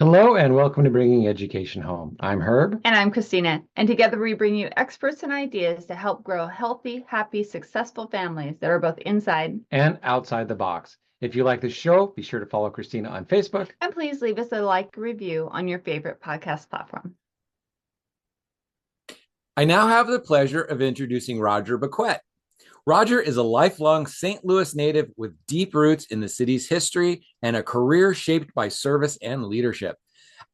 Hello and welcome to Bringing Education Home. I'm Herb. And I'm Christina. And together we bring you experts and ideas to help grow healthy, happy, successful families that are both inside. And outside the box. If you like the show, be sure to follow Christina on Facebook. And please leave us a like review on your favorite podcast platform. I now have the pleasure of introducing Roger Bequet. Roger is a lifelong St. Louis native with deep roots in the city's history and a career shaped by service and leadership.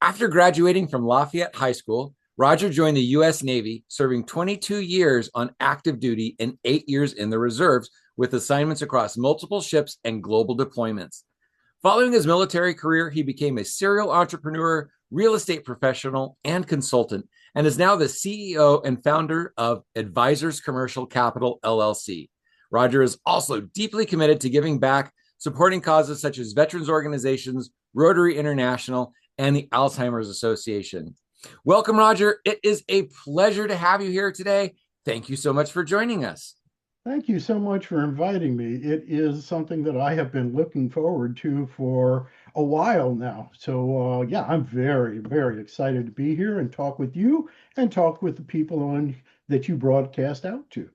After graduating from Lafayette High School, Roger joined the U.S. Navy, serving 22 years on active duty and 8 years in the reserves, with assignments across multiple ships and global deployments. Following his military career, he became a serial entrepreneur, real estate professional, and consultant, and is now the CEO and founder of Advisors Commercial Capital, LLC. Roger is also deeply committed to giving back, supporting causes such as veterans organizations, Rotary International, and the Alzheimer's Association. Welcome, Roger. It is a pleasure to have you here today. Thank you so much for joining us. Thank you so much for inviting me. It is something that I have been looking forward to for a while now. So yeah, I'm very, very excited to be here and talk with you and talk with the people on that you broadcast out to.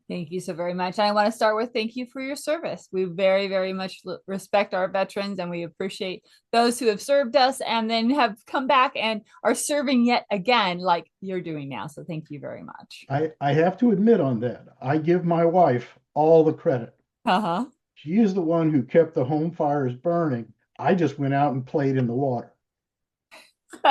Thank you so very much. And I want to start with thank you for your service. We very, very much respect our veterans and we appreciate those who have served us and then have come back and are serving yet again, like you're doing now. So thank you very much. I have to admit on that, I give my wife all the credit. Uh-huh. She is the one who kept the home fires burning. I just went out and played in the water.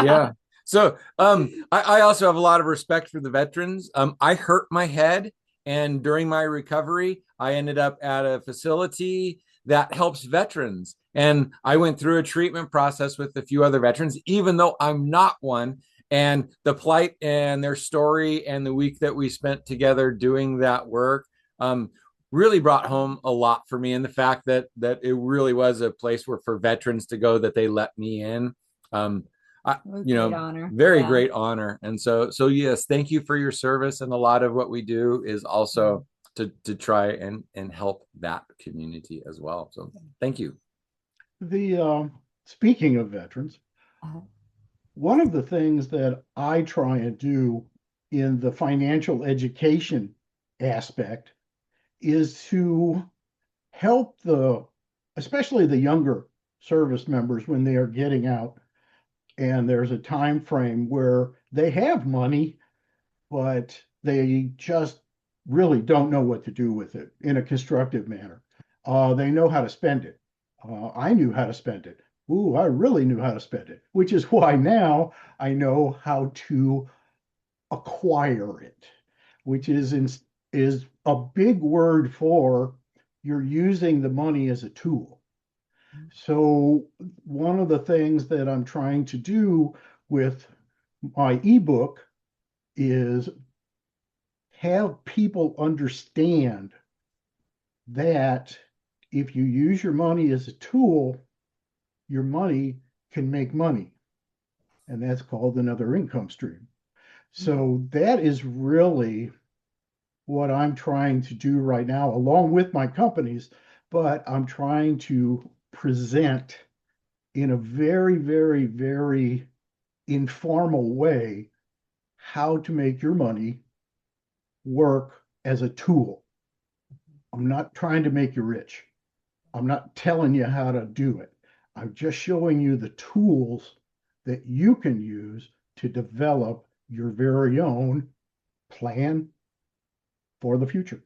Yeah. So I also have a lot of respect for the veterans. I hurt my head. And during my recovery, I ended up at a facility that helps veterans. And I went through a treatment process with a few other veterans, even though I'm not one. And the plight and their story and the week that we spent together doing that work really brought home a lot for me. And the fact that it really was a place where for veterans to go, that they let me in. Honor. Very great honor. And so yes, thank you for your service. And a lot of what we do is also to try and help that community as well. So thank you. Speaking of veterans, one of the things that I try and do in the financial education aspect is to help especially the younger service members when they are getting out. And there's a time frame where they have money, but they just really don't know what to do with it in a constructive manner. They know how to spend it. I knew how to spend it. Ooh, I really knew how to spend it, which is why now I know how to acquire it, which is a big word for you're using the money as a tool. So one of the things that I'm trying to do with my ebook is have people understand that if you use your money as a tool, your money can make money. And that's called another income stream. So that is really what I'm trying to do right now, along with my companies, but I'm trying to present in a very, very, very informal way how to make your money work as a tool. I'm not trying to make you rich. I'm not telling you how to do it. I'm just showing you the tools that you can use to develop your very own plan for the future.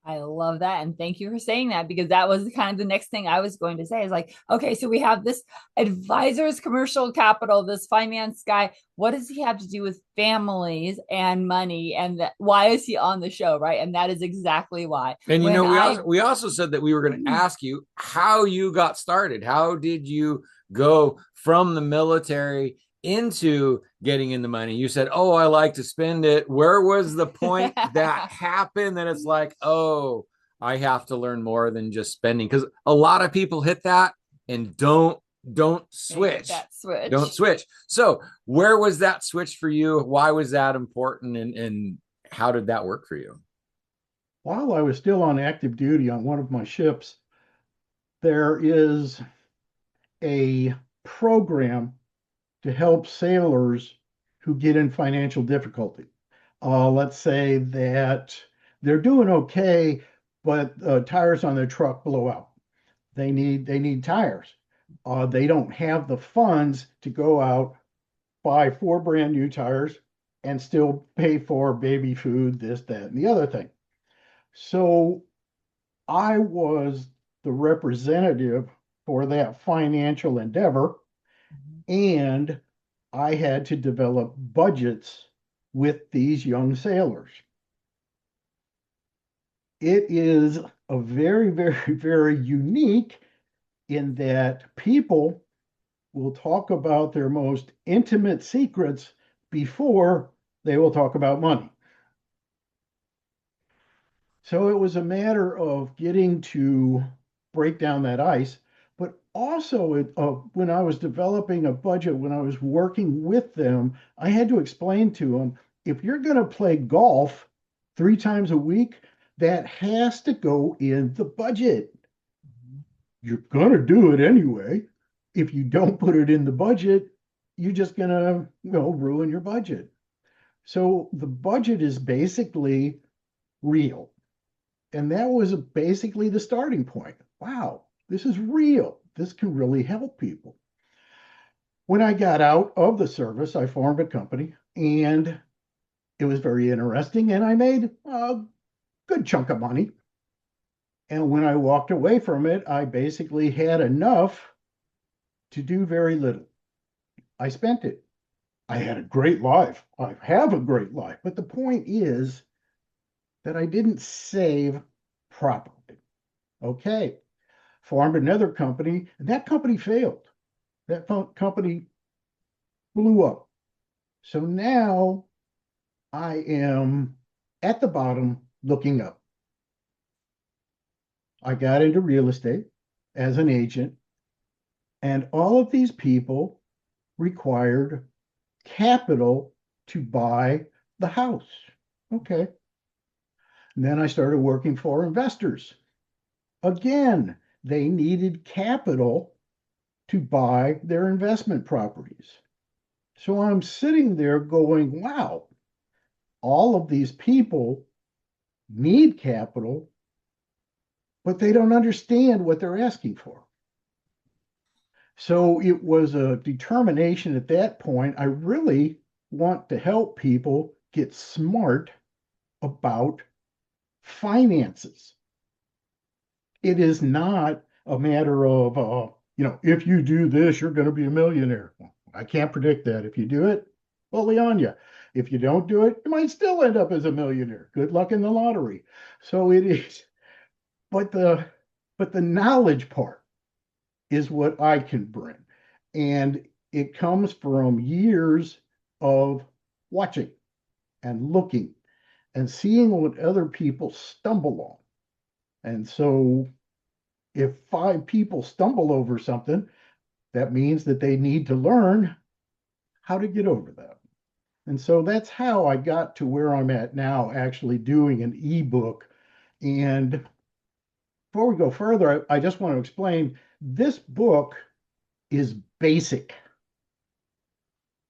I love that. And thank you for saying that, because that was kind of the next thing I was going to say is like, okay, so we have this Advisors Commercial Capital, this finance guy. What does he have to do with families and money? And why is he on the show? Right. And that is exactly why. And, we also said that we were going to ask you how you got started. How did you go from the military into getting in the money? You said, oh, I like to spend it. Where was the point that happened that it's like, oh, I have to learn more than just spending? Because a lot of people hit that and don't switch. Don't switch. So where was that switch for you? Why was that important? And how did that work for you? While I was still on active duty on one of my ships, there is a program to help sailors who get in financial difficulty. Let's say that they're doing okay, but tires on their truck blow out. They need tires. They don't have the funds to go out, buy 4 brand new tires, and still pay for baby food, this, that, and the other thing. So I was the representative for that financial endeavor, and I had to develop budgets with these young sailors. It is a very, very, very unique in that people will talk about their most intimate secrets before they will talk about money. So it was a matter of getting to break down that ice, but also when I was developing a budget, when I was working with them, I had to explain to them, if you're going to play golf 3 times a week, that has to go in the budget. You're going to do it anyway. If you don't put it in the budget, you're just going to, ruin your budget. So the budget is basically real. And that was basically the starting point. Wow, this is real. This can really help people. When I got out of the service, I formed a company, and it was very interesting, and I made a good chunk of money. And when I walked away from it, I basically had enough to do very little. I spent it. I had a great life. I have a great life. But the point is that I didn't save properly. Okay. Formed another company, and that company failed. That company blew up. So now I am at the bottom looking up. I got into real estate as an agent, and all of these people required capital to buy the house. Okay. And then I started working for investors. Again, they needed capital to buy their investment properties. So I'm sitting there going, wow, all of these people need capital, but they don't understand what they're asking for. So it was a determination at that point. I really want to help people get smart about finances. It is not a matter of, if you do this, you're going to be a millionaire. I can't predict that. If you do it, fully on you. If you don't do it, you might still end up as a millionaire. Good luck in the lottery. So it is, but the knowledge part is what I can bring. And it comes from years of watching and looking and seeing what other people stumble on. And so if 5 people stumble over something, that means that they need to learn how to get over that. And so that's how I got to where I'm at now, actually doing an ebook. And before we go further, I just want to explain this book is basic,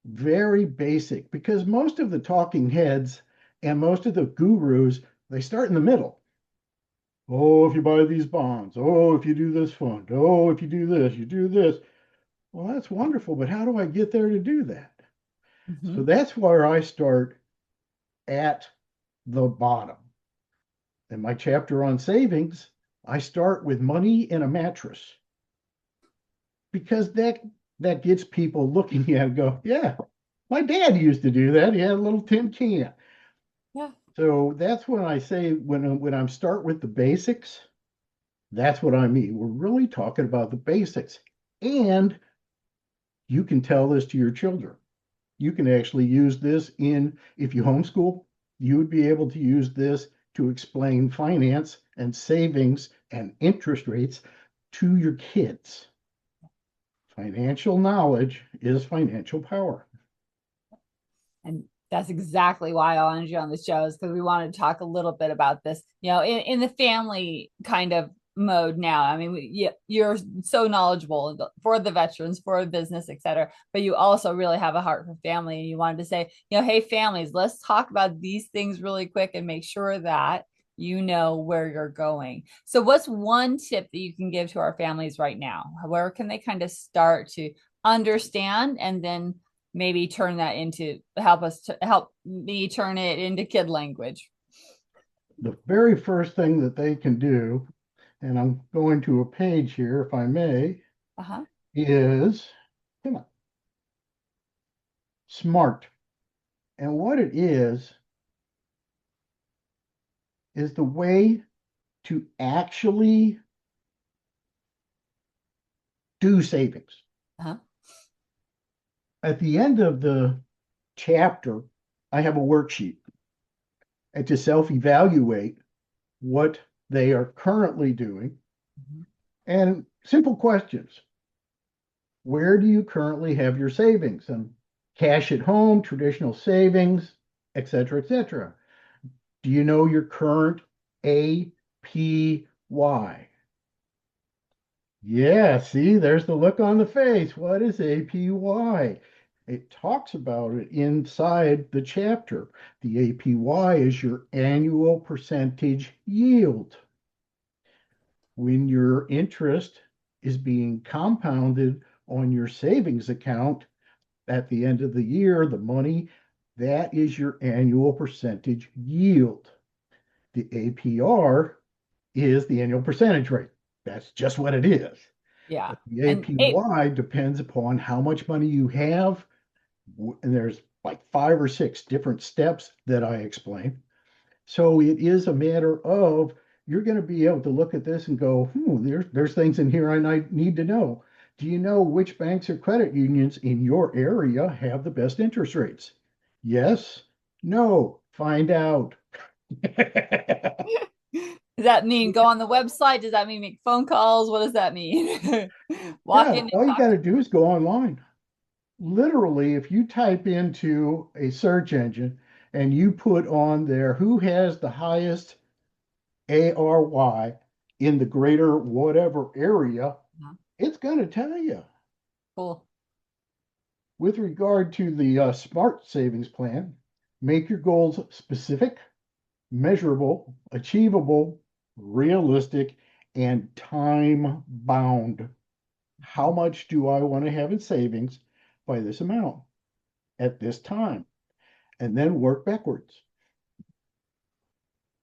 very basic, because most of the talking heads and most of the gurus, they start in the middle. Oh, if you buy these bonds. Oh, if you do this fund. Oh, if you do this, you do this. Well, that's wonderful, but how do I get there to do that? So that's where I start at the bottom. In my chapter on savings, I start with money in a mattress, because that gets people looking at it and go, yeah, my dad used to do that. He had a little tin can. Yeah. So that's when I say, when I'm start with the basics, that's what I mean. We're really talking about the basics. And you can tell this to your children. You can actually use this if you homeschool, you would be able to use this to explain finance and savings and interest rates to your kids. Financial knowledge is financial power. And that's exactly why I wanted you on the show, is because we wanted to talk a little bit about this, in the family kind of mode now. I mean, you're so knowledgeable for the veterans, for business, etc. But you also really have a heart for family, and you wanted to say, hey, families, let's talk about these things really quick and make sure that you know where you're going. So what's one tip that you can give to our families right now? Where can they kind of start to understand, and then maybe turn that into help me turn it into kid language? The very first thing that they can do, and I'm going to a page here, if I may, is, come on, SMART. And what it is the way to actually do savings. At the end of the chapter, I have a worksheet and to self-evaluate what they are currently doing. And simple questions. Where do you currently have your savings? And cash at home, traditional savings, etc., etc. Do you know your current APY? Yeah, see, there's the look on the face. What is APY? It talks about it inside the chapter. The APY is your annual percentage yield. When your interest is being compounded on your savings account at the end of the year, the money, that is your annual percentage yield. The APR is the annual percentage rate. That's just what it is. Yeah. But the APY depends upon how much money you have. And there's like 5 or 6 different steps that I explain. So it is a matter of, you're going to be able to look at this and go, there's things in here I need to know. Do you know which banks or credit unions in your area have the best interest rates? Yes? No? Find out. Does that mean go on the website? Does that mean make phone calls? What does that mean? Walk in and all you talk got to do is go online. Literally, if you type into a search engine and you put on there who has the highest ARY in the greater whatever area, it's going to tell you. Cool. With regard to the SMART savings plan, make your goals specific, measurable, achievable, realistic, and time bound. How much do I want to have in savings by this amount at this time? And then work backwards.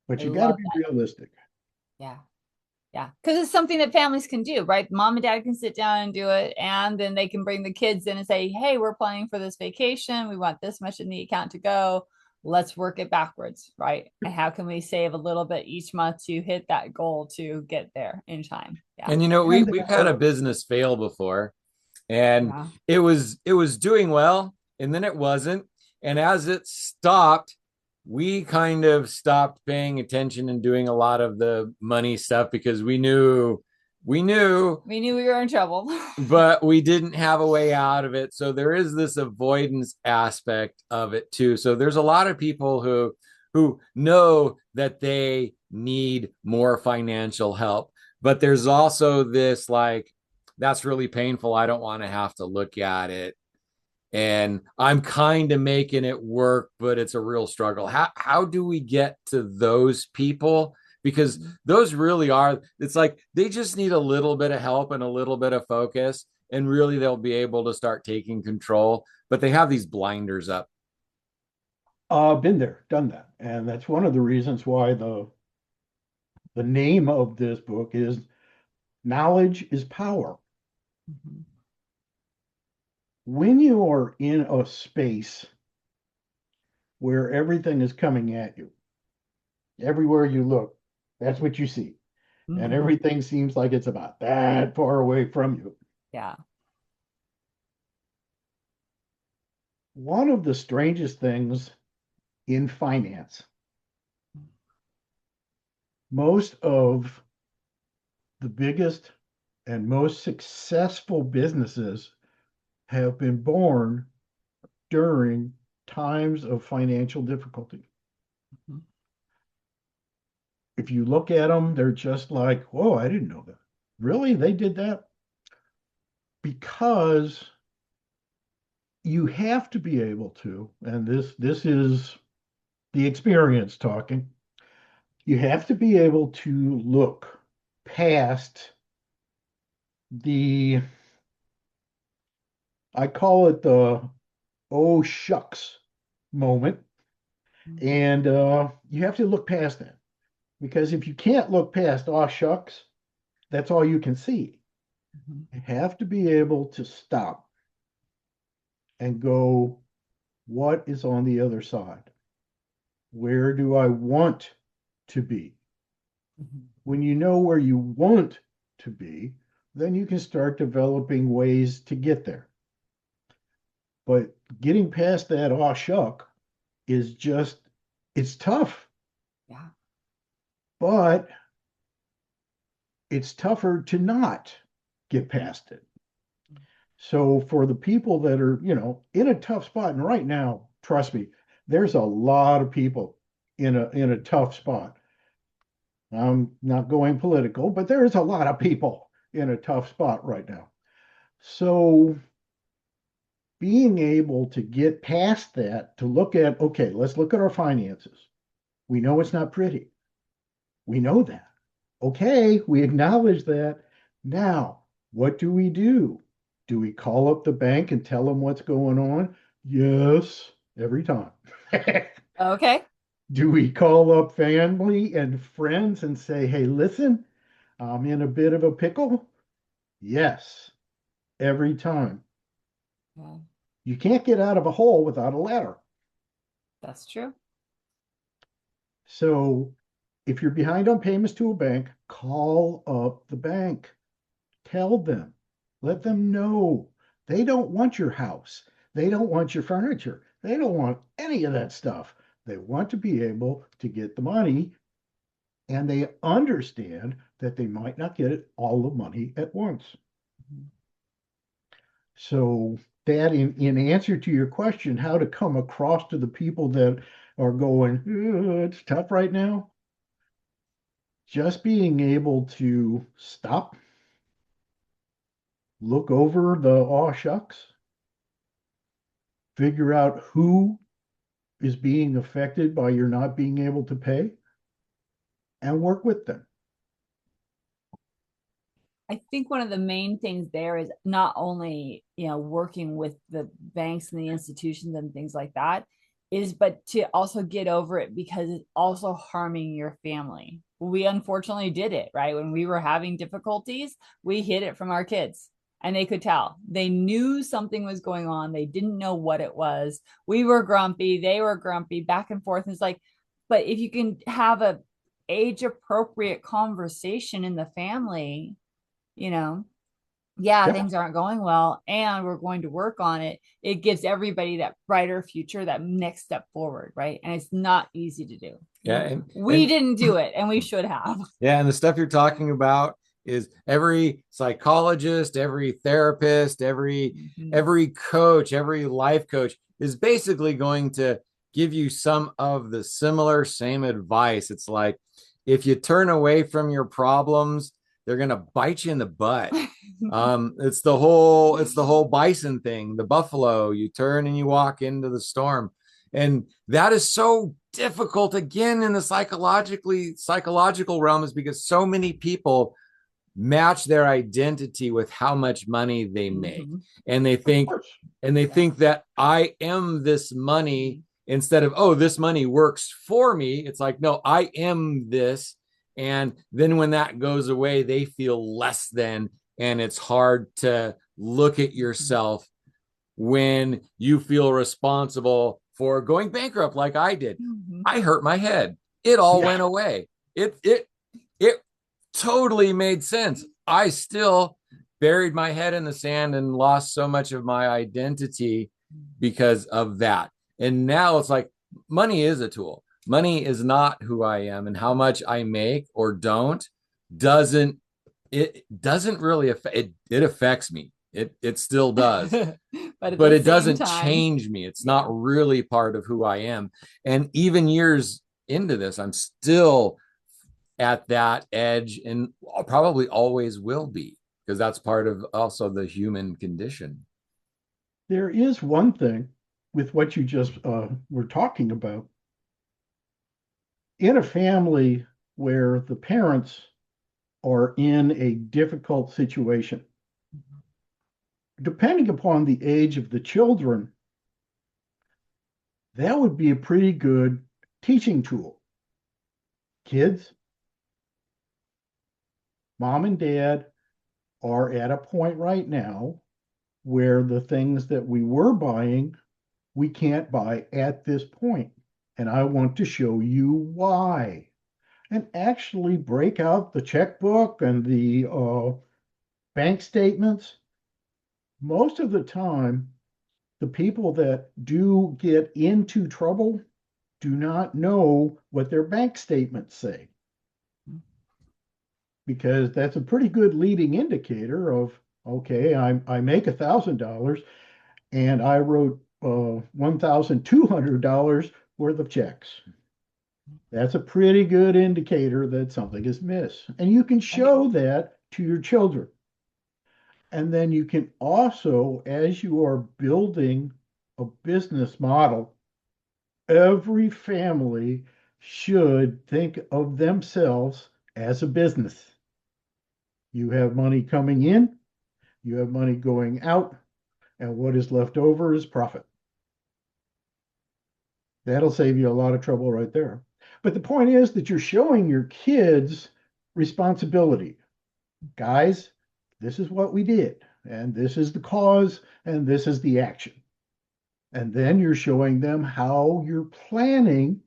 But you got to be realistic. Yeah. Yeah. Because it's something that families can do, right? Mom and dad can sit down and do it. And then they can bring the kids in and say, hey, we're planning for this vacation. We want this much in the account to go. Let's work it backwards, right? And how can we save a little bit each month to hit that goal to get there in time? Yeah. And we've had a business fail before, and it was doing well, and then it wasn't. And as it stopped, we kind of stopped paying attention and doing a lot of the money stuff because we knew we were in trouble, but we didn't have a way out of it. So there is this avoidance aspect of it too. So there's a lot of people who know that they need more financial help, but there's also this like, that's really painful. I don't want to have to look at it. And I'm kind of making it work, but it's a real struggle. How do we get to those people? Because those really are, it's like they just need a little bit of help and a little bit of focus, and really they'll be able to start taking control, but they have these blinders up. Been there, done that. And that's one of the reasons why the name of this book is Knowledge is Power. When you are in a space where everything is coming at you, everywhere you look, that's what you see. And everything seems like it's about that far away from you. Yeah. One of the strangest things in finance, most of the biggest and most successful businesses have been born during times of financial difficulty. if you look at them, they're just like, whoa, I didn't know that. Really? They did that? Because you have to be able to, and this is the experience talking, you have to be able to look past the, I call it the oh shucks moment. And you have to look past that. Because if you can't look past oh shucks, that's all you can see. You have to be able to stop and go, what is on the other side? Where do I want to be? When you know where you want to be, then you can start developing ways to get there. But getting past that aw shuck is just, it's tough. Yeah. But it's tougher to not get past it. So for the people that are, in a tough spot, and right now, trust me, there's a lot of people in a tough spot. I'm not going political, but there's a lot of people in a tough spot right now. So being able to get past that, to look at, okay, let's look at our finances. We know it's not pretty. We know that. Okay, we acknowledge that. Now, what do we do? Do we call up the bank and tell them what's going on? Yes, every time. Okay. Do we call up family and friends and say, hey, listen, I'm in a bit of a pickle? Yes, every time. Yeah, You can't get out of a hole without a ladder. that's true. So if you're behind on payments to a bank, call up the bank. Tell them. Let them know. They don't want your house. They don't want your furniture. They don't want any of that stuff. They want to be able to get the money, and they understand that they might not get all the money at once. So that in answer to your question, how to come across to the people that are going, it's tough right now. Just being able to stop, look over the aw shucks, figure out who is being affected by your not being able to pay, and work with them. I think one of the main things there is not only, working with the banks and the institutions and things like that, but to also get over it, because it's also harming your family. We unfortunately did it, right? When we were having difficulties, we hid it from our kids, and they could tell. They knew something was going on. They didn't know what it was. We were grumpy. They were grumpy, back and forth. And it's like, but if you can have a age appropriate conversation in the family, Yeah. things aren't going well and we're going to work on it. It gives everybody that brighter future, that next step forward, right? And it's not easy to do. Yeah. And we didn't do it, and we should have. Yeah. And the stuff you're talking about is every psychologist, every therapist, every coach, every life coach is basically going to give you some of the same advice. It's like, if you turn away from your problems, they're going to bite you in the butt. It's the whole bison thing, the buffalo. You turn and you walk into the storm. And that is so difficult again in the psychological realm, is because so many people match their identity with how much money they make. And they think that I am this money, instead of, oh, this money works for me. It's like, no, I am this. And then when that goes away, they feel less than, and it's hard to look at yourself when you feel responsible for going bankrupt like I did. I hurt my head. It all went away. It totally made sense. I still buried my head in the sand and lost so much of my identity because of that. And now it's like, money is a tool. Money is not who I am, and how much I make or don't doesn't really affect it. It affects me. It still does, but it doesn't change me. It's not really part of who I am. And even years into this, I'm still at that edge and probably always will be, because that's part of also the human condition. There is one thing with what you just were talking about. In a family where the parents are in a difficult situation, depending upon the age of the children, that would be a pretty good teaching tool. Kids, mom and dad are at a point right now where the things that we were buying, we can't buy at this point. And I want to show you why. And actually break out the checkbook and the bank statements. Most of the time, the people that do get into trouble do not know what their bank statements say, because that's a pretty good leading indicator of, okay, I make $1,000 and I wrote $1,200 worth of checks. That's a pretty good indicator that something is amiss. And you can show that to your children. And then you can also, as you are building a business model, every family should think of themselves as a business. You have money coming in, you have money going out, and what is left over is profit. That'll save you a lot of trouble right there. But the point is that you're showing your kids responsibility. Guys, this is what we did, and this is the cause, and this is the action. And then you're showing them how you're planning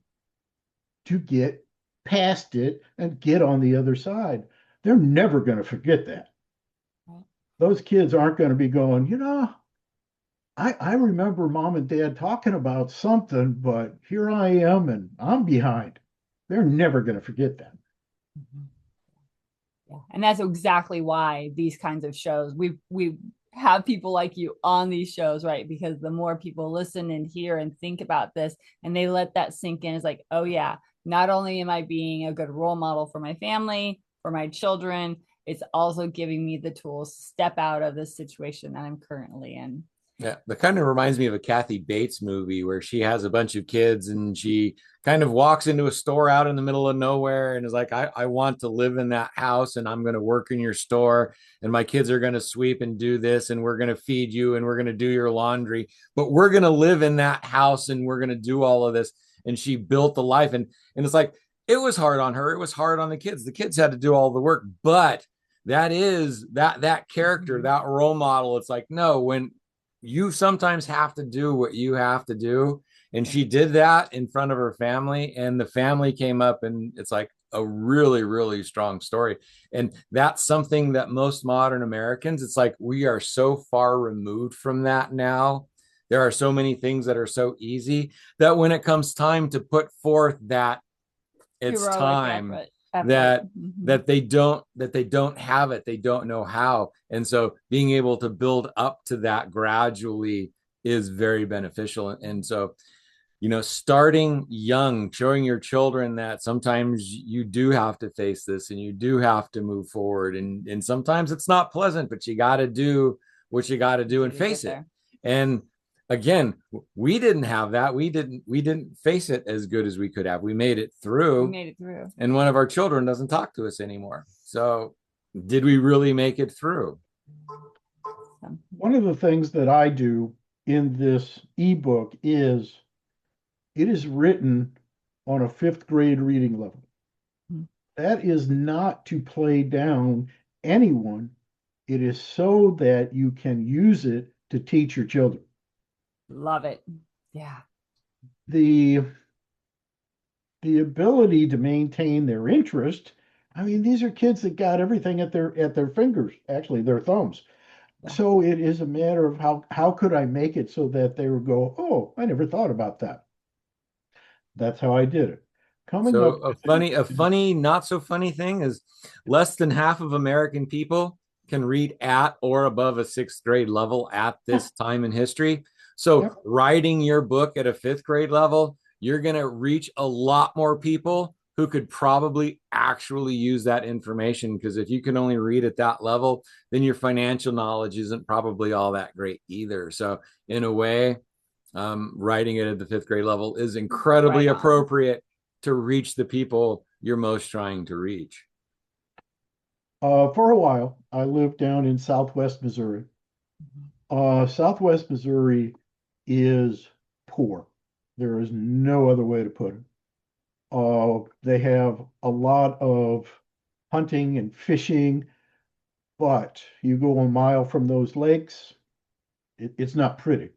to get past it and get on the other side. They're never going to forget that. Those kids aren't going to be going, I remember mom and dad talking about something, but here I am and I'm behind. They're never going to forget that. Yeah. And that's exactly why these kinds of shows, we have people like you on these shows, right? Because the more people listen and hear and think about this and they let that sink in, it's like, oh yeah, not only am I being a good role model for my family, for my children, it's also giving me the tools to step out of this situation that I'm currently in. Yeah, that kind of reminds me of a Kathy Bates movie where she has a bunch of kids and she kind of walks into a store out in the middle of nowhere and is like, I want to live in that house and I'm going to work in your store and my kids are going to sweep and do this and we're going to feed you and we're going to do your laundry, but we're going to live in that house and we're going to do all of this. And she built the life and it's like, it was hard on her. It was hard on the kids. The kids had to do all the work, but that is that character, that role model. It's like, no, when you sometimes have to do what you have to do. And she did that in front of her family and the family came up and it's like a really, really strong story. And that's something that most modern Americans, it's like we are so far removed from that now. There are so many things that are so easy that when it comes time to put forth that it's Heroic time effort. that they don't have it, they don't know how. And so being able to build up to that gradually is very beneficial. And so starting young, showing your children that sometimes you do have to face this and you do have to move forward, and sometimes it's not pleasant, but you got to do what you got to do and face it. And again, we didn't have that. We didn't face it as good as we could have. We made it through. And one of our children doesn't talk to us anymore. So did we really make it through? One of the things that I do in this ebook is it is written on a 5th grade reading level. That is not to play down anyone. It is so that you can use it to teach your children. Love it. Yeah. The ability to maintain their interest. I mean, these are kids that got everything at their fingers, actually their thumbs. Yeah. So it is a matter of how could I make it so that they would go, oh, I never thought about that. That's how I did it. A funny, not so funny thing is less than half of American people can read at or above a 6th grade level at this time in history. So writing your book at a 5th grade level, you're going to reach a lot more people who could probably actually use that information. Because if you can only read at that level, then your financial knowledge isn't probably all that great either. So in a way, writing it at the 5th grade level is incredibly appropriate to reach the people you're most trying to reach. For a while, I lived down in Southwest Missouri. Southwest Missouri is poor. There is no other way to put it. They have a lot of hunting and fishing, but you go a mile from those lakes, it's not pretty.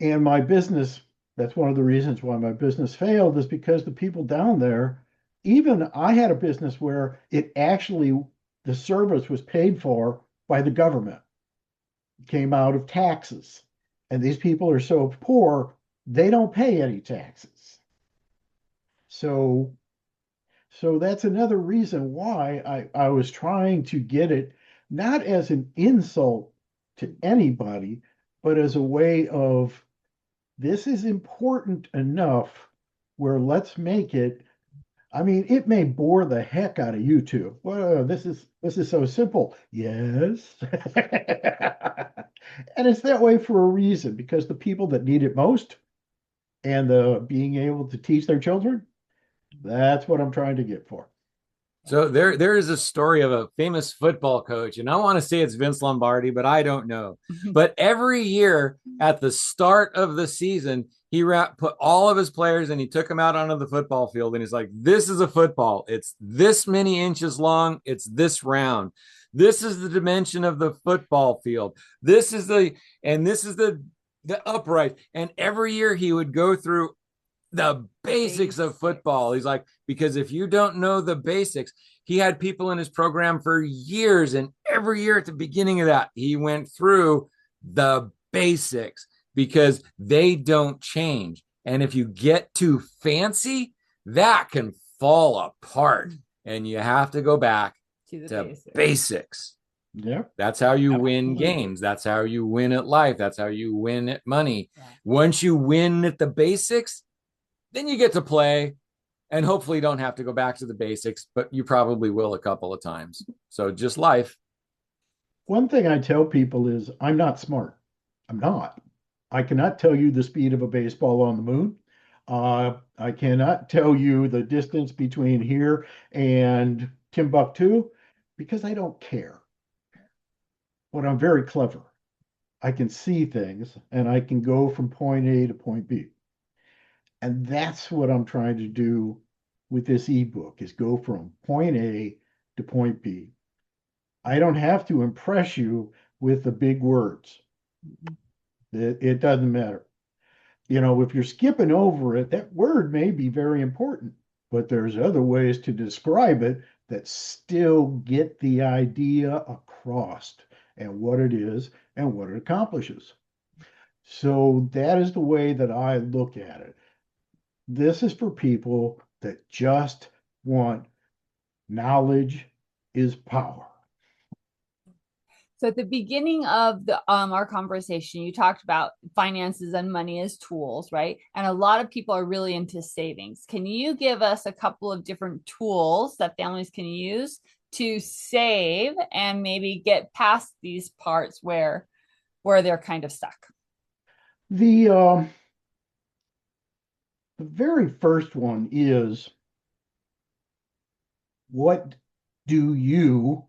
And my business, that's one of the reasons why my business failed, is because the people down there, even I had a business where it actually, the service was paid for by the government, it came out of taxes. And these people are so poor, they don't pay any taxes. So that's another reason why I was trying to get it not as an insult to anybody, but as a way of, this is important enough where let's make it. I mean, it may bore the heck out of you two. Well, this is so simple. Yes. And it's that way for a reason, because the people that need it most and the being able to teach their children, that's what I'm trying to get for. So there is a story of a famous football coach, and I want to say it's Vince Lombardi, but I don't know. But every year at the start of the season, he put all of his players and he took them out onto the football field, and he's like, "This is a football. It's this many inches long. It's this round. This is the dimension of the football field. This is the upright." And every year he would go through the basics of football. He's like, because if you don't know the basics, he had people in his program for years, and every year at the beginning of that, he went through the basics because they don't change. And if you get too fancy, that can fall apart, and you have to go back to the basics. Yeah. That's how you win games. That's how you win at life. That's how you win at money. Yeah. Once you win at the basics, then you get to play, and hopefully don't have to go back to the basics, but you probably will a couple of times. So just life. One thing I tell people is I'm not smart. I'm not. I cannot tell you the speed of a baseball on the moon. I cannot tell you the distance between here and Timbuktu because I don't care. But I'm very clever. I can see things and I can go from point A to point B. And that's what I'm trying to do with this ebook, is go from point A to point B. I don't have to impress you with the big words. It doesn't matter. You know, if you're skipping over it, that word may be very important, but there's other ways to describe it that still get the idea across and what it is and what it accomplishes. So that is the way that I look at it. This is for people that just want knowledge is power. So at the beginning of the our conversation, you talked about finances and money as tools, right? And a lot of people are really into savings. Can you give us a couple of different tools that families can use to save and maybe get past these parts where they're kind of stuck? The very first one is, what do you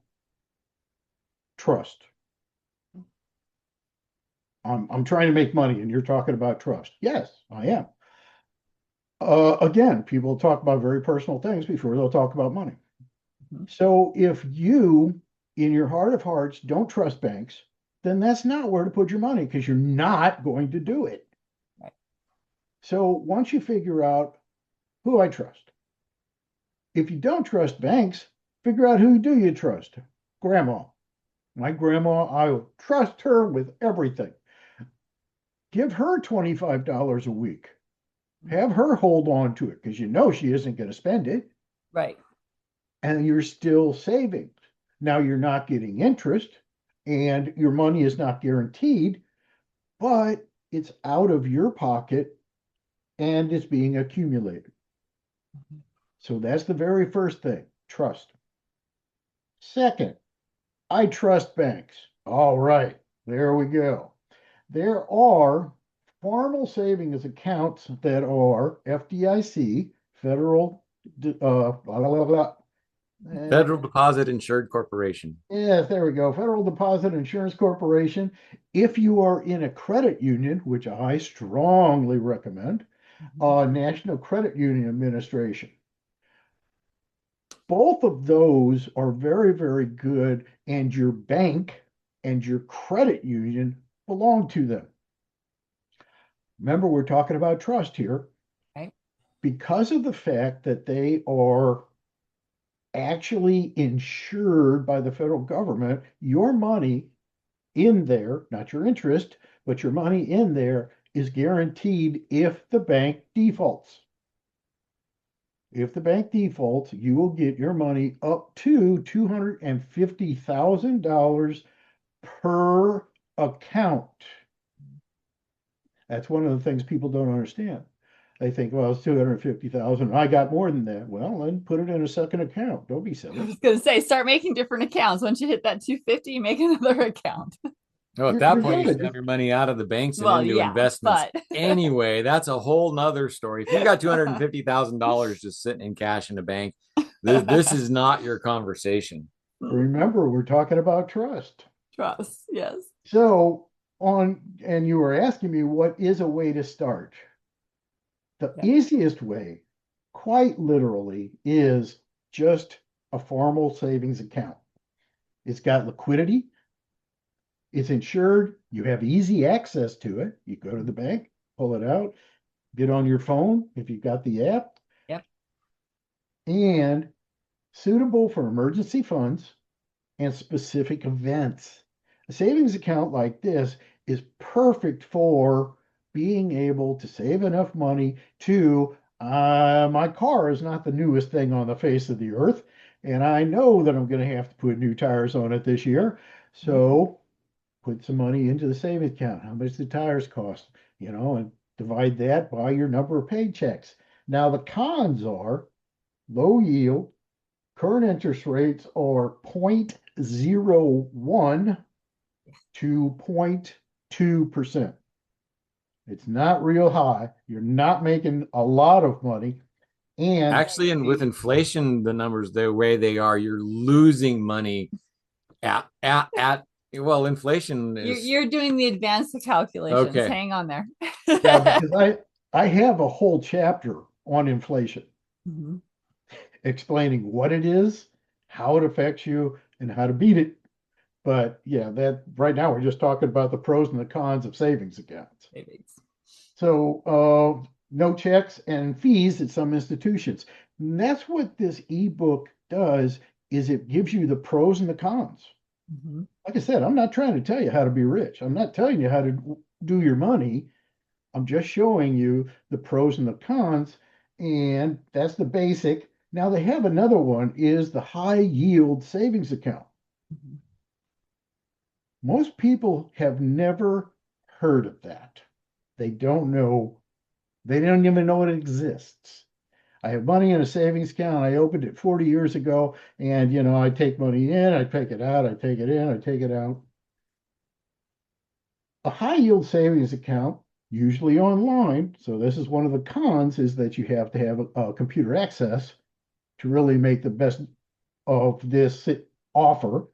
trust? I'm trying to make money and you're talking about trust. Yes, I am. Again, people talk about very personal things before they'll talk about money. So if you, in your heart of hearts, don't trust banks, then that's not where to put your money, because you're not going to do it. Right. So once you figure out who I trust, if you don't trust banks, figure out who do you trust. Grandma. My grandma, I will trust her with everything. Give her $25 a week. Have her hold on to it, because you know she isn't going to spend it. Right. And you're still saving. Now you're not getting interest and your money is not guaranteed, but it's out of your pocket and it's being accumulated. So that's the very first thing, trust. Second, I trust banks. All right, there we go. There are formal savings accounts that are FDIC, federal, blah, blah, blah. Federal Deposit Insured Corporation. Yes, there we go. Federal Deposit Insurance Corporation. If you are in a credit union, which I strongly recommend, National Credit Union Administration. Both of those are very, very good, and your bank and your credit union belong to them. Remember, we're talking about trust here. Right. Because of the fact that they are actually insured by the federal government, your money in there, not your interest, but your money in there is guaranteed if the bank defaults. If the bank defaults, you will get your money up to $250,000 per account. That's one of the things people don't understand. They think, well, it's 250,000. I got more than that. Well, then put it in a second account. Don't be I silly. was going to say, start making different accounts. Once you hit that 250, make another account. Oh, at You're- that you're point, you good. should have your money out of the banks and Well, into yeah, investments. but Anyway, that's a whole nother story. If you got $250,000 just sitting in cash in a bank, this is not your conversation. Remember, we're talking about trust. trust, yes. So and you were asking me what is a way to start. The Yeah. easiest way, quite literally, is just a formal savings account. It's got liquidity. It's insured. You have easy access to it. You go to the bank, pull it out, get on your phone if you've got the app. Yep. And suitable for emergency funds and specific events. A savings account like this is perfect for being able to save enough money to, my car is not the newest thing on the face of the earth, and I know that I'm going to have to put new tires on it this year. So put some money into the savings account. How much the tires cost, and divide that by your number of paychecks. Now, the cons are low yield. Current interest rates are 0.01 to 0.2%. It's not real high. You're not making a lot of money. And Actually, and with inflation, the numbers the way they are, you're losing money at well, inflation is You're doing the advanced calculations. Okay. Hang on there. yeah, because I have a whole chapter on inflation Mhm. explaining what it is, how it affects you, and how to beat it. But yeah, that right now we're just talking about the pros and the cons of savings accounts. Savings. So no checks and fees at some institutions. And that's what this ebook does, is it gives you the pros and the cons. Mhm. Like I said, I'm not trying to tell you how to be rich. I'm not telling you how to do your money. I'm just showing you the pros and the cons, and that's the basic. Now they have another one, is the high yield savings account. Mhm. Most people have never heard of that. They don't know, they don't even know it exists. I have money in a savings account. I opened it 40 years ago, and I take money in, I take it out, I take it in, I take it out. A high yield savings account, usually online, so this is one of the cons, is that you have to have a computer access to really make the best of this offer,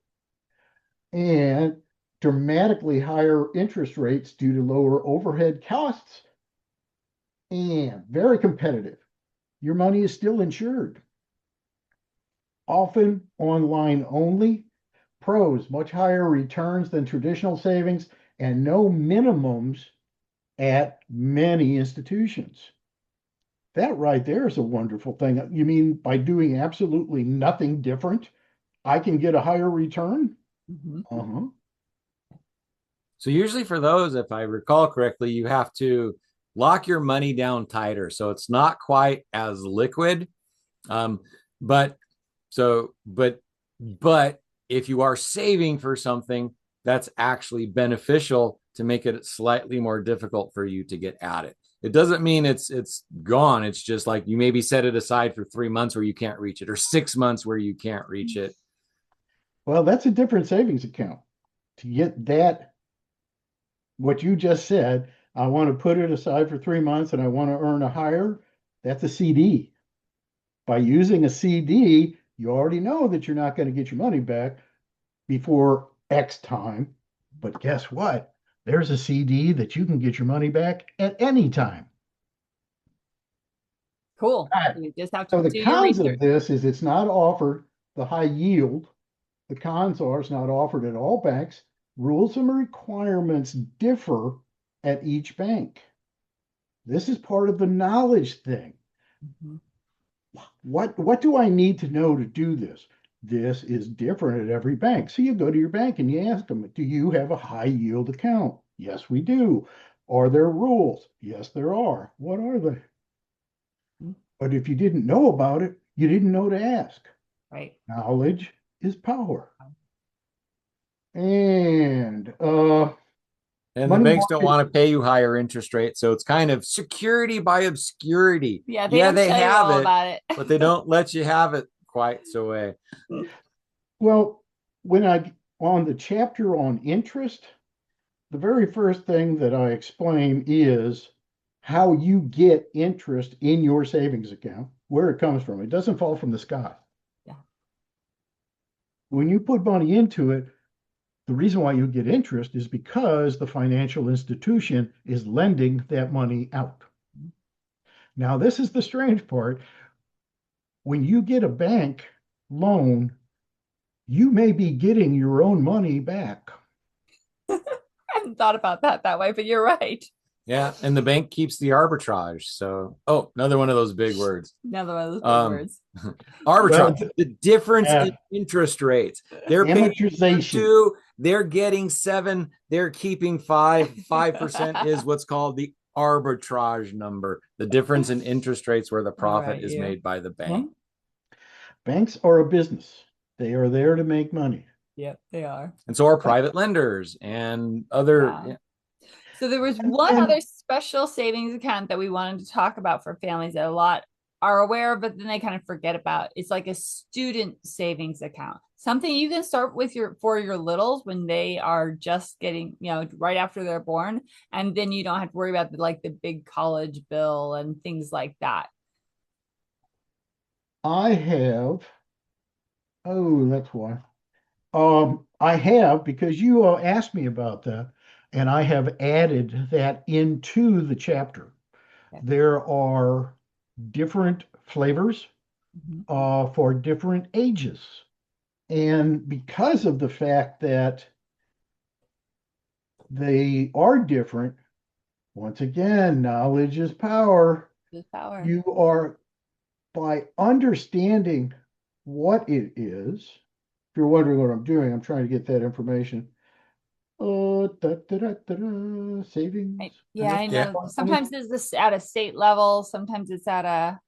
and dramatically higher interest rates due to lower overhead costs, and very competitive. Your money is still insured. Often online only. Pros, much higher returns than traditional savings, and no minimums at many institutions. That right there is a wonderful thing. You mean by doing absolutely nothing different, I can get a higher return? Mhm. Uh-huh. so usually for those, if I recall correctly, you have to lock your money down tighter. So it's not quite as liquid. But so, but if you are saving for something, that's actually beneficial to make it slightly more difficult for you to get at it. It doesn't mean it's gone. It's just like you maybe set it aside for 3 months where you can't reach it, or 6 months where you can't reach it. Well, that's a different savings account. To get that, what you just said, I want to put it aside for 3 months and I want to earn a higher, that's a CD. By using a CD, you already know that you're not going to get your money back before X time. But guess what? There's a CD that you can get your money back at any time. Cool. Right. You just have So to the do your cons research. of this is it's not offered the high yield. The cons are it's not offered at all banks. Rules and requirements differ at each bank. This is part of the knowledge thing. Mhm. What do I need to know to do this? This is different at every bank. So you go to your bank and you ask them, do you have a high yield account? Yes, we do. Are there rules? Yes, there are. What are they? But if you didn't know about it, you didn't know to ask. Right. Knowledge is power. And And the money banks don't market, want to pay you higher interest rates. So it's kind of security by obscurity. Yeah, they Yeah, don't they tell you have all it, about it. but they don't let you have it quite so way. well, when I on the chapter on interest, the very first thing that I explain is how you get interest in your savings account, where it comes from. It doesn't fall from the sky. Yeah. When you put money into it, the reason why you get interest is because the financial institution is lending that money out. Now, this is the strange part. When you get a bank loan, you may be getting your own money back. I hadn't thought about that way, but you're right. Yeah, and the bank keeps the arbitrage. So, oh, another one of those big words. Another one of those big words. Arbitrage, Well, the difference yeah. in interest rates. They're paying Amortization. 2, they're getting 7, they're keeping 5. 5% is what's called the arbitrage number, the difference in interest rates where the profit Right, is yeah. made by the bank. Banks are a business. They are there to make money. Yep, they are. And so are private lenders and other. Yeah. So there was one other special savings account that we wanted to talk about for families that a lot are aware of, but then they kind of forget about. It's like a student savings account, something you can start with for your littles when they are just getting, right after they're born, and then you don't have to worry about the big college bill and things like that. I have, oh, that's why. I have, because you asked me about that, and I have added that into the chapter. Okay. There are different flavors for different ages. And because of the fact that they are different, once again, knowledge is power. Just power. You are, by understanding what it is, if you're wondering what I'm doing, I'm trying to get that information. Savings. Yeah, I know. Yeah. Sometimes it's this at a state level, sometimes it's at a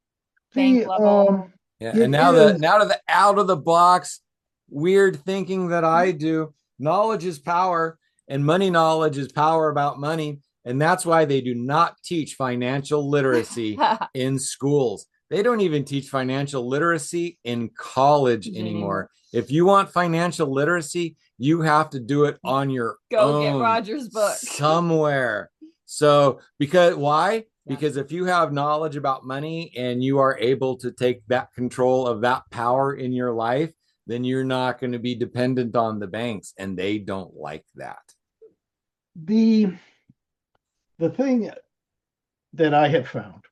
See, bank level. Yeah, it and now is- now to the out of the box weird thinking that I do. Knowledge is power, and money knowledge is power about money, and that's why they do not teach financial literacy in schools. They don't even teach financial literacy in college anymore. If you want financial literacy, you have to do it on your Go own get Roger's book somewhere. So because why? Yeah. Because if you have knowledge about money and you are able to take that control of that power in your life, then you're not going to be dependent on the banks, and they don't like that. The thing that I have found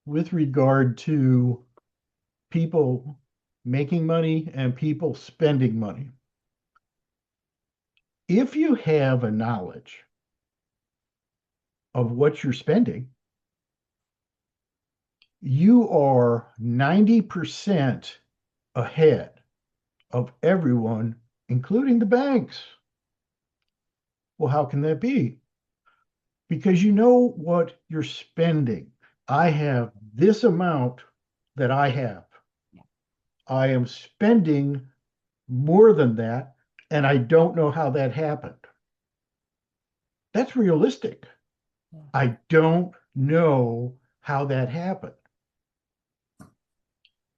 with regard to people making money and people spending money, if you have a knowledge of what you're spending, you are 90% ahead of everyone, including the banks. Well, how can that be? Because you know what you're spending. I have this amount that I have. I am spending more than that, and I don't know how that happened. That's realistic. I don't know how that happened.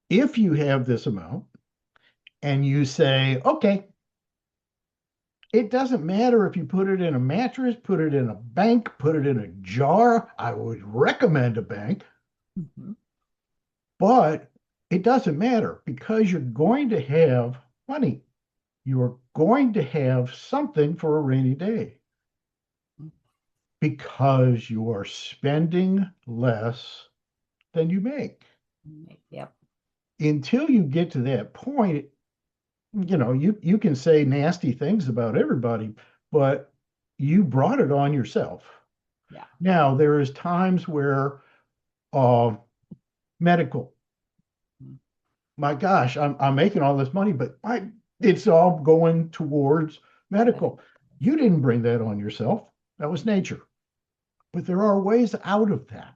If you have this amount and you say, okay, it doesn't matter if you put it in a mattress, put it in a bank, put it in a jar. I would recommend a bank, Mhm. but it doesn't matter because you're going to have money. You are going to have something for a rainy day because you are spending less than you make. Yep. Until you get to that point, you can say nasty things about everybody, but you brought it on yourself. Yeah. Now, there is times where uh, medical, my gosh, I'm making all this money, but it's all going towards medical. You didn't bring that on yourself. That was nature. But there are ways out of that.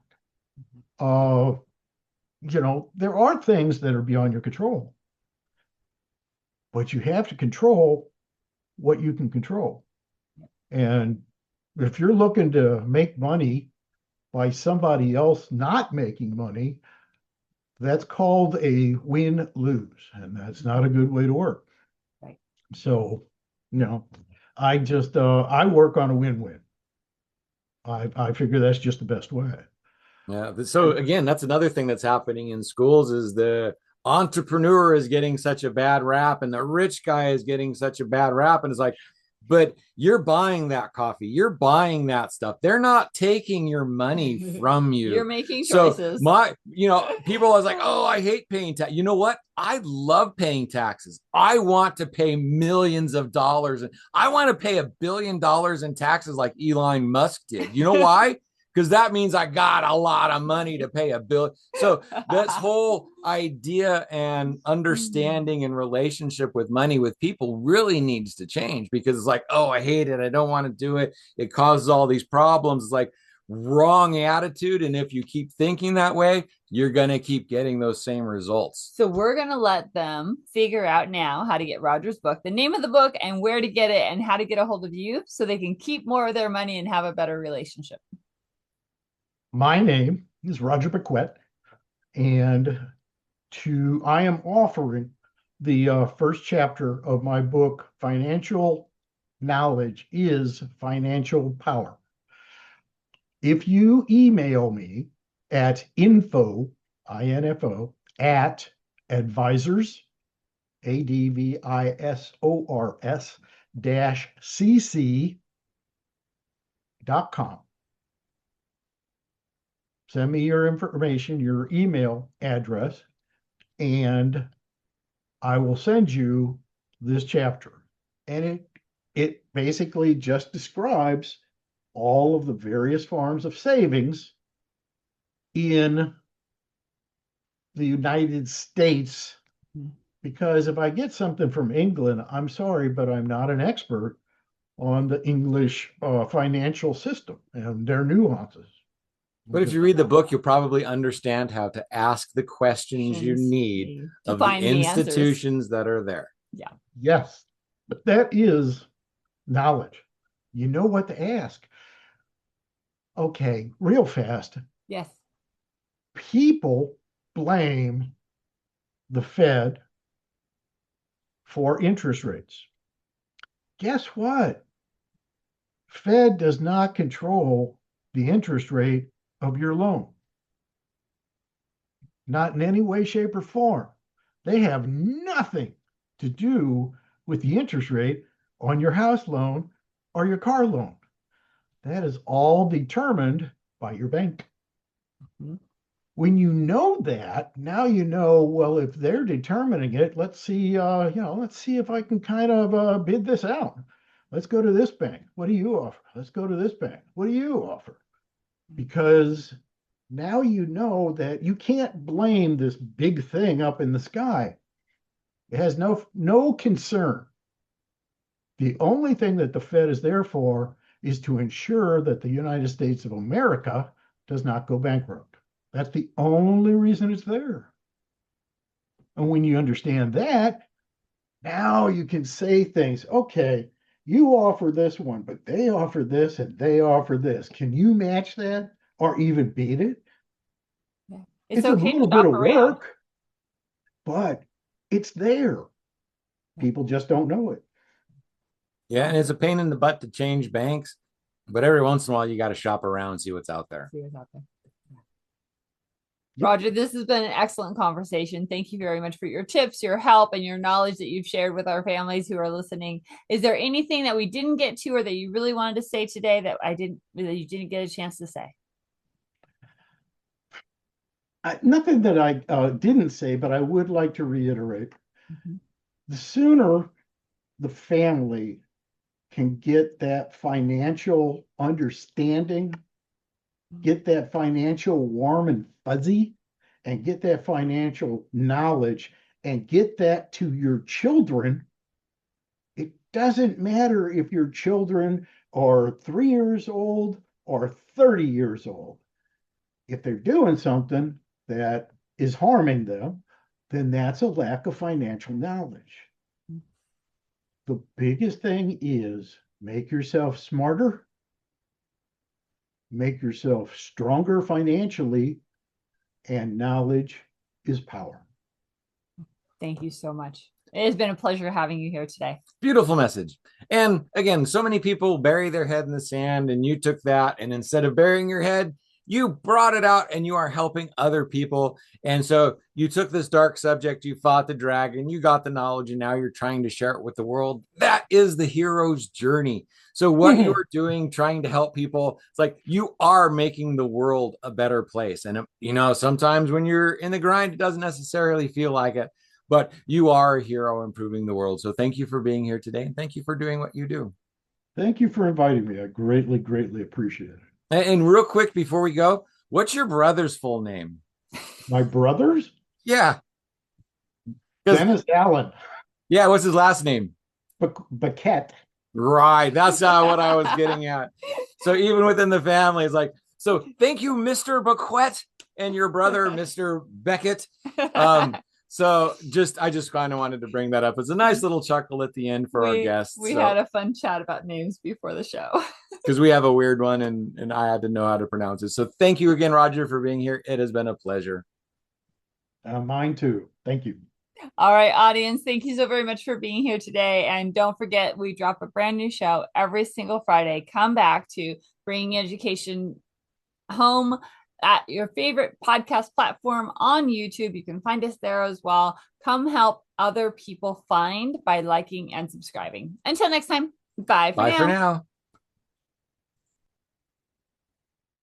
Uh, there are things that are beyond your control, but you have to control what you can control. And if you're looking to make money by somebody else not making money, that's called a win-lose, and that's not a good way to work. Right. So, I work on a win-win. I figure that's just the best way. Yeah. So again, that's another thing that's happening in schools is the entrepreneur is getting such a bad rap and the rich guy is getting such a bad rap. And it's like, but you're buying that coffee, you're buying that stuff. They're not taking your money from you. You're making So choices. people are like, oh, I hate paying tax. You know what? I love paying taxes. I want to pay millions of dollars, and I want to pay $1 billion in taxes like Elon Musk did. You know why? Because that means I got a lot of money to pay $1 billion. So this whole idea and understanding and relationship with money with people really needs to change, because it's like, oh, I hate it, I don't want to do it, it causes all these problems. It's like wrong attitude, and if you keep thinking that way, you're going to keep getting those same results. So we're going to let them figure out now how to get Roger's book, the name of the book, and where to get it, and how to get a hold of you so they can keep more of their money and have a better relationship. My name is Roger Bequet, and I am offering the first chapter of my book, Financial Knowledge is Financial Power. If you email me at info, I-N-F-O, at advisors, ADVISORS CC.com. Send me your information, your email address, and I will send you this chapter. And it basically just describes all of the various forms of savings in the United States. Because if I get something from England, I'm sorry, but I'm not an expert on the English financial system and their nuances. But if you read the book, you'll probably understand how to ask the questions you need of the institutions that are there. Yeah. Yes, but that is knowledge. You know what to ask. Okay, real fast. Yes. People blame the Fed for interest rates. Guess what? Fed does not control the interest rate of your loan. Not in any way, shape, or form. They have nothing to do with the interest rate on your house loan or your car loan. That is all determined by your bank. Mm-hmm. When you know that, now you know, well, if they're determining it, let's see if I can kind of bid this out. Let's go to this bank. What do you offer? Let's go to this bank. What do you offer? Because now you know that you can't blame this big thing up in the sky. It has no concern. The only thing that the Fed is there for is to ensure that the United States of America does not go bankrupt. That's the only reason it's there. And when you understand that, now you can say things, okay, you offer this one, but they offer this and they offer this. Can you match that? or even beat it. It's a okay to little bit shop of around. work, but it's there. People just don't know it. Yeah, and it's a pain in the butt to change banks, but every once in a while you got to shop around and see what's out there. See what's out there. Yep. Roger, this has been an excellent conversation. Thank you very much for your tips, your help, and your knowledge that you've shared with our families who are listening. Is there anything that we didn't get to or that you really wanted to say today that you didn't get a chance to say? Nothing that I didn't say, but I would like to reiterate. Mm-hmm. The sooner the family can get that financial understanding, get that financial warm and fuzzy, and get that financial knowledge and get that to your children, it doesn't matter if your children are 3 years old or 30 years old. If they're doing something that is harming them, then that's a lack of financial knowledge. The biggest thing is make yourself smarter, make yourself stronger financially, and knowledge is power. Thank you so much. It has been a pleasure having you here today. Beautiful message. And again, so many people bury their head in the sand, and you took that, and instead of burying your head, you brought it out and you are helping other people. And so you took this dark subject, you fought the dragon, you got the knowledge, and now you're trying to share it with the world. That is the hero's journey. So what you are doing, trying to help people, it's like you are making the world a better place. And, you know, sometimes when you're in the grind, it doesn't necessarily feel like it, but you are a hero improving the world. So thank you for being here today. And thank you for doing what you do. Thank you for inviting me. I greatly, greatly appreciate it. And real quick before we go, what's your brother's full name? My brothers? Yeah. Dennis Allen. Yeah, what's his last name? Bequette. Right. That's what I was getting at. So even within the family, it's like, so thank you, Mr. Bequette, and your brother, Mr. Beckett. So I just kind of wanted to bring that up. It's a nice little chuckle at the end for our guests. We had a fun chat about names before the show. Because we have a weird one and I had to know how to pronounce it. So thank you again, Roger, for being here. It has been a pleasure. Mine too. Thank you. All right, audience, thank you so very much for being here today. And don't forget, we drop a brand new show every single Friday. Come back to Bringing Education Home at your favorite podcast platform on YouTube. You can find us there as well. Come help other people find by liking and subscribing. Until next time, bye for now.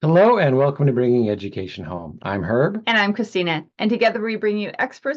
Hello and welcome to Bringing Education Home. I'm Herb. And I'm Christina. And together we bring you experts